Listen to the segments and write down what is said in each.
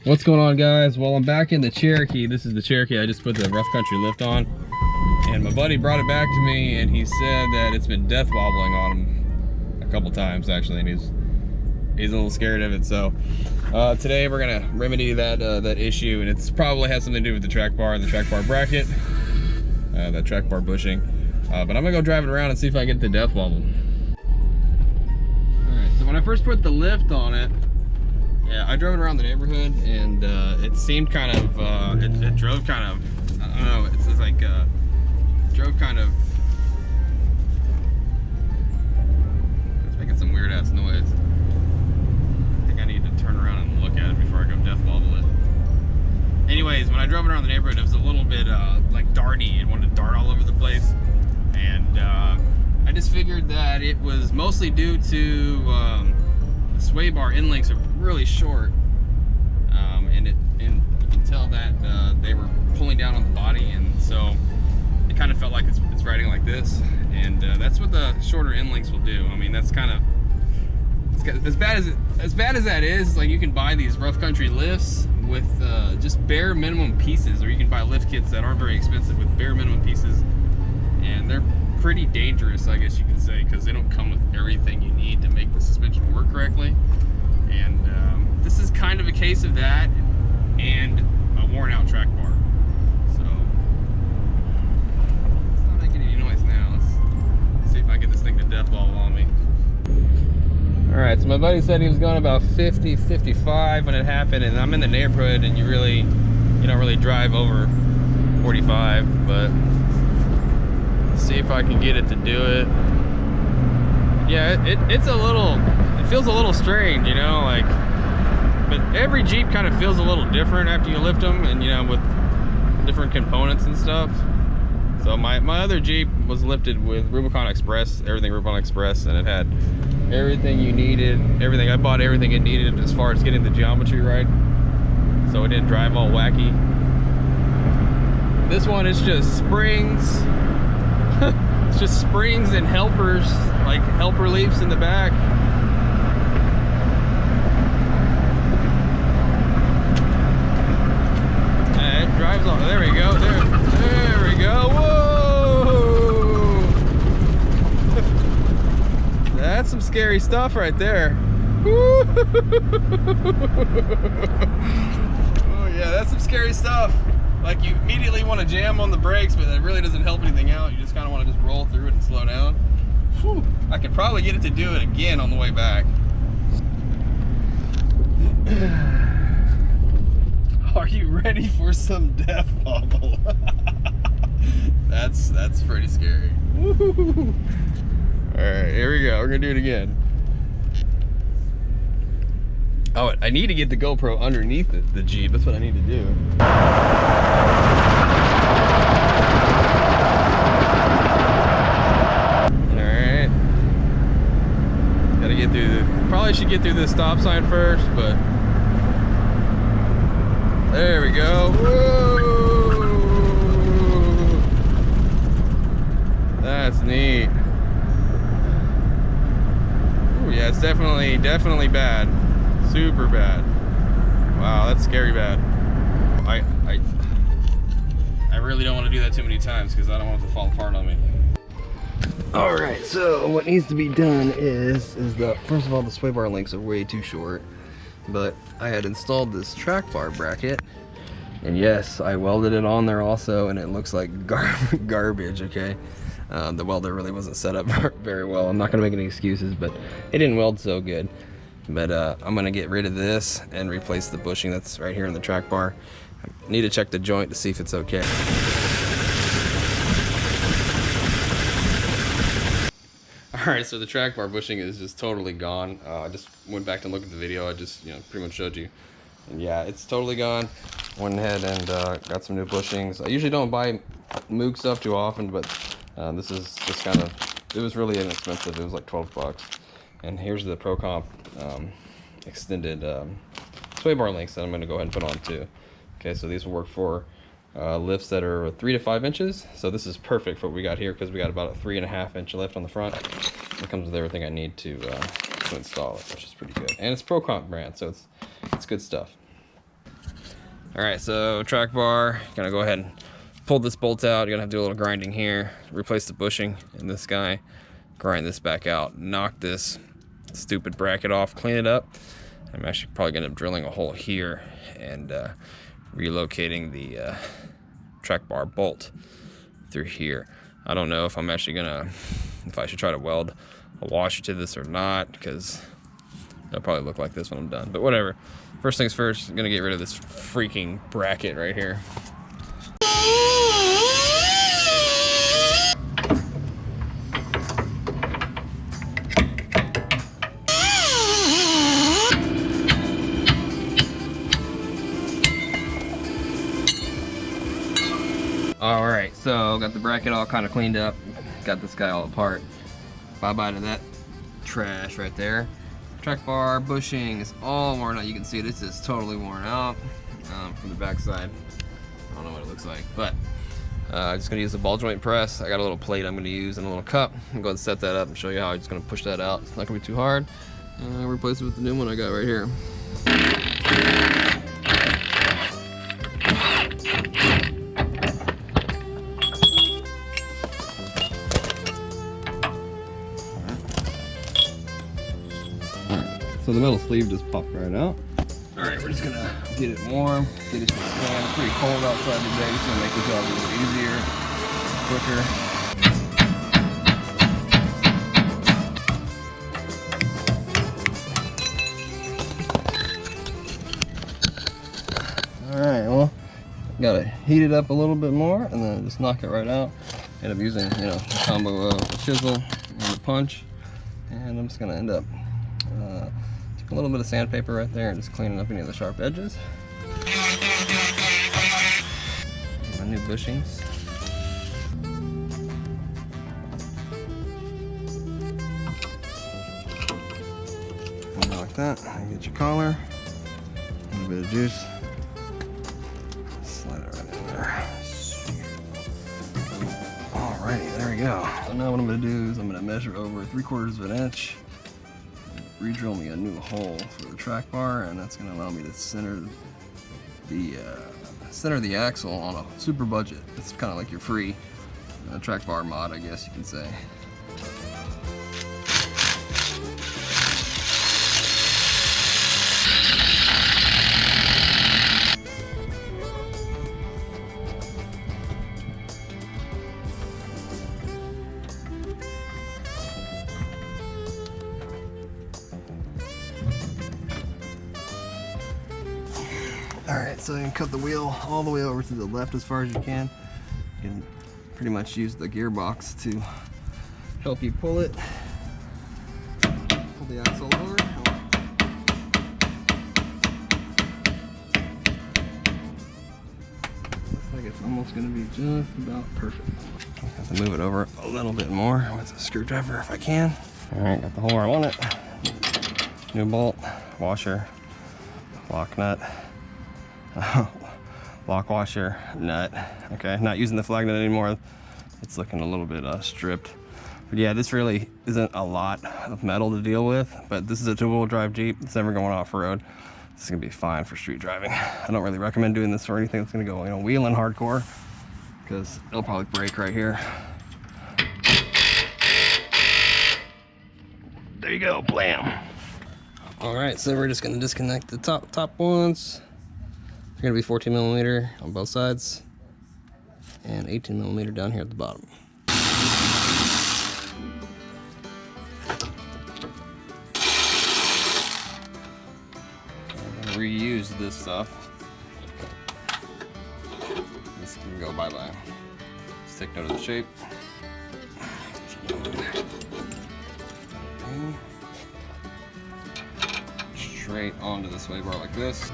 What's going on, guys? Well, I'm back in the Cherokee. This is the Cherokee I just put the rough country lift on, and my buddy brought it back to me, and he said that it's been death wobbling on him a couple times actually, and he's a little scared of it. So today we're gonna remedy that issue, and it's probably has something to do with the track bar and the track bar bracket, that track bar bushing. But I'm gonna go drive it around and see if I can get the death wobble. All right. So when I first put the lift on it, yeah, I drove it around the neighborhood, and it seemed kind of, it drove kind of, I don't know, it's like, drove kind of, it's making some weird ass noise. I think I need to turn around and look at it before I go death wobble it. Anyways, when I drove it around the neighborhood, it was a little bit like darty. It wanted to dart all over the place, and I just figured that it was mostly due to the Swaybar end links are really short, and you can tell that they were pulling down on the body, and so it kind of felt like it's riding like this, and that's what the shorter end links will do. I mean, that's kind of as bad as that is. Like, you can buy these rough country lifts with just bare minimum pieces, or you can buy lift kits that aren't very expensive with bare minimum pieces, and they're pretty dangerous, I guess you could say, because they don't come with everything you need to make the suspension work correctly. And this is kind of a case of that and a worn out track bar. So it's not making any noise now. Let's see if I can get this thing to death wobble on me. All right, so my buddy said he was going about 50, 55 when it happened, and I'm in the neighborhood, and you don't really drive over 45, but see if I can get it to do it. Yeah, it feels a little strange, you know, like, but every Jeep kind of feels a little different after you lift them, and, you know, with different components and stuff. So my other Jeep was lifted with Rubicon Express, everything Rubicon Express, and it had everything you needed, everything. I bought everything it needed as far as getting the geometry right, so it didn't drive all wacky. This one is just springs. It's just springs and helpers, like helper leaps in the back. And it drives on. There we go. There we go. Whoa! That's some scary stuff right there. Oh yeah, that's some scary stuff. Like, you immediately want to jam on the brakes, but that really doesn't help anything out. You just kind of want to just roll through it and slow down. Whew. I could probably get it to do it again on the way back. Are you ready for some death wobble? That's pretty scary. All right, here we go. We're gonna do it again. Oh, I need to get the GoPro underneath the Jeep. That's what I need to do. All right. Gotta get through probably should get through this stop sign first, but there we go. Whoa! That's neat. Ooh, yeah, it's definitely bad. Super bad. Wow, that's scary bad. I really don't want to do that too many times because I don't want it to fall apart on me. All right, so what needs to be done is first of all, the Swaybar links are way too short, but I had installed this track bar bracket, and yes, I welded it on there also, and it looks like garbage. Okay, the welder really wasn't set up very well. I'm not gonna make any excuses, but it didn't weld so good. But I'm gonna get rid of this and replace the bushing that's right here in the track bar. I need to check the joint to see if it's okay. All right, so the track bar bushing is just totally gone. I just went back and looked at the video. I just, pretty much showed you. And yeah, it's totally gone. Went ahead and got some new bushings. I usually don't buy Moog stuff too often, but this is just kind of, it was really inexpensive. It was like 12 bucks. And here's the ProComp extended Swaybar links that I'm going to go ahead and put on too. Okay, so these will work for lifts that are 3 to 5 inches. So this is perfect for what we got here because we got about a 3.5 inch lift on the front. It comes with everything I need to install it, which is pretty good. And it's ProComp brand, so it's good stuff. All right, so track bar, gonna go ahead and pull this bolt out. You're gonna have to do a little grinding here, replace the bushing in this guy, grind this back out, knock this stupid bracket off, clean it up. I'm actually probably gonna end up drilling a hole here and relocating the track bar bolt through here. I don't know if I'm actually gonna, if I should try to weld a washer to this or not, because it'll probably look like this when I'm done, but whatever. First things first, I'm gonna get rid of this freaking bracket right here. All right, so got the bracket all kind of cleaned up, got this guy all apart. Bye-bye to that trash right there. Track bar bushing is all worn out. You can see this is totally worn out from the backside. I don't know what it looks like, but I'm just gonna use the ball joint press. I got a little plate I'm gonna use and a little cup. I'm going to set that up and show you how I'm just gonna push that out. It's not gonna be too hard. Replace it with the new one I got right here. So the metal sleeve just popped right out. All right, we're just gonna get it warm, get it to the fan. It's pretty cold outside today. It's gonna make the job a little easier, quicker. All right, well, gotta heat it up a little bit more and then just knock it right out. End up using, you know, a combo of the chisel and the punch. And I'm just gonna end up a little bit of sandpaper right there and just cleaning up any of the sharp edges. My new bushings. And like that, you get your collar, a little bit of juice, slide it right in there. Alrighty, there we go. So now what I'm gonna do is I'm gonna measure over 3/4 of an inch. Re-drill me a new hole for the track bar, and that's going to allow me to center the axle on a super budget. It's kind of like your free track bar mod, I guess you can say. Alright, so you can cut the wheel all the way over to the left as far as you can. You can pretty much use the gearbox to help you pull it. Pull the axle over. Looks like it's almost going to be just about perfect. I have to move it over a little bit more with a screwdriver if I can. Alright, got the hole where I want it. New bolt, washer, lock nut. Lock washer, nut. Okay, not using the flag nut anymore. It's looking a little bit stripped. But yeah, this really isn't a lot of metal to deal with, but this is a two-wheel drive Jeep. It's never going off-road. This is gonna be fine for street driving. I don't really recommend doing this for anything that's gonna go, you know, wheeling hardcore, because it'll probably break right here. There you go, blam. All right, so we're just gonna disconnect the top ones. They're gonna be 14mm on both sides and 18mm down here at the bottom. I'm gonna reuse this stuff. This can go bye-bye. Just take note of the shape. Straight onto the sway bar like this.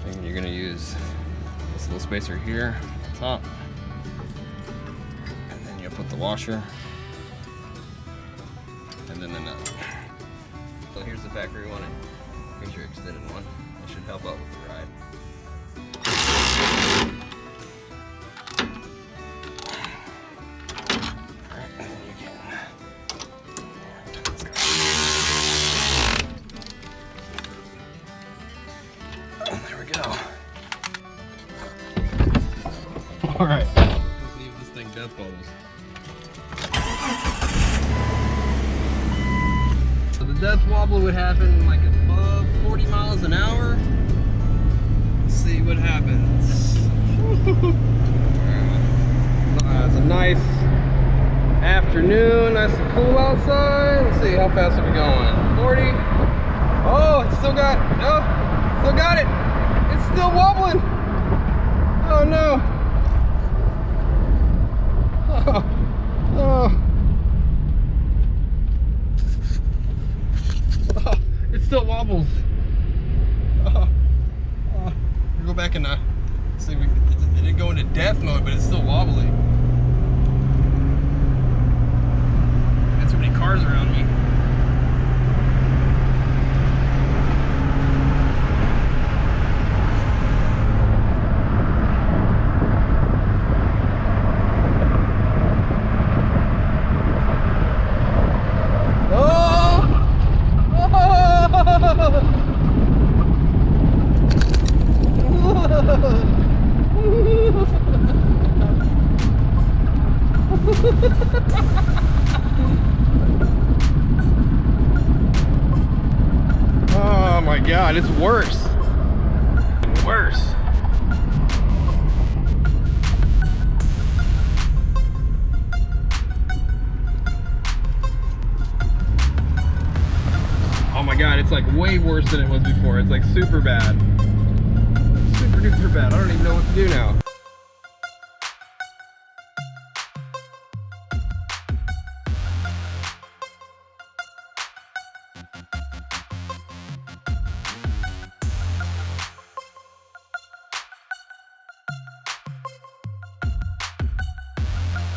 And you're gonna use this little spacer here at the top, and then you'll put the washer, and then the nut. So here's the factory one, and here's your extended one. It should help out with the ride. Alright, and then you can. There we go. Alright. Let's see if this thing death wobbles. So the death wobble would happen like above 40 miles an hour. Let's see what happens. It's a nice afternoon, nice and cool outside. Let's see, how fast are we going? 40. Oh, it's still got, oh, still got it. It's still wobbling. Oh no. Oh. Oh. It still wobbles. Oh. Oh. We'll go back and see if we can, it didn't go into death mode, but it's still wobbly. Got too many cars around me. Oh my God, it's worse. Worse. Oh my God, it's like way worse than it was before. It's like super bad. Super duper bad. I don't even know what to do now.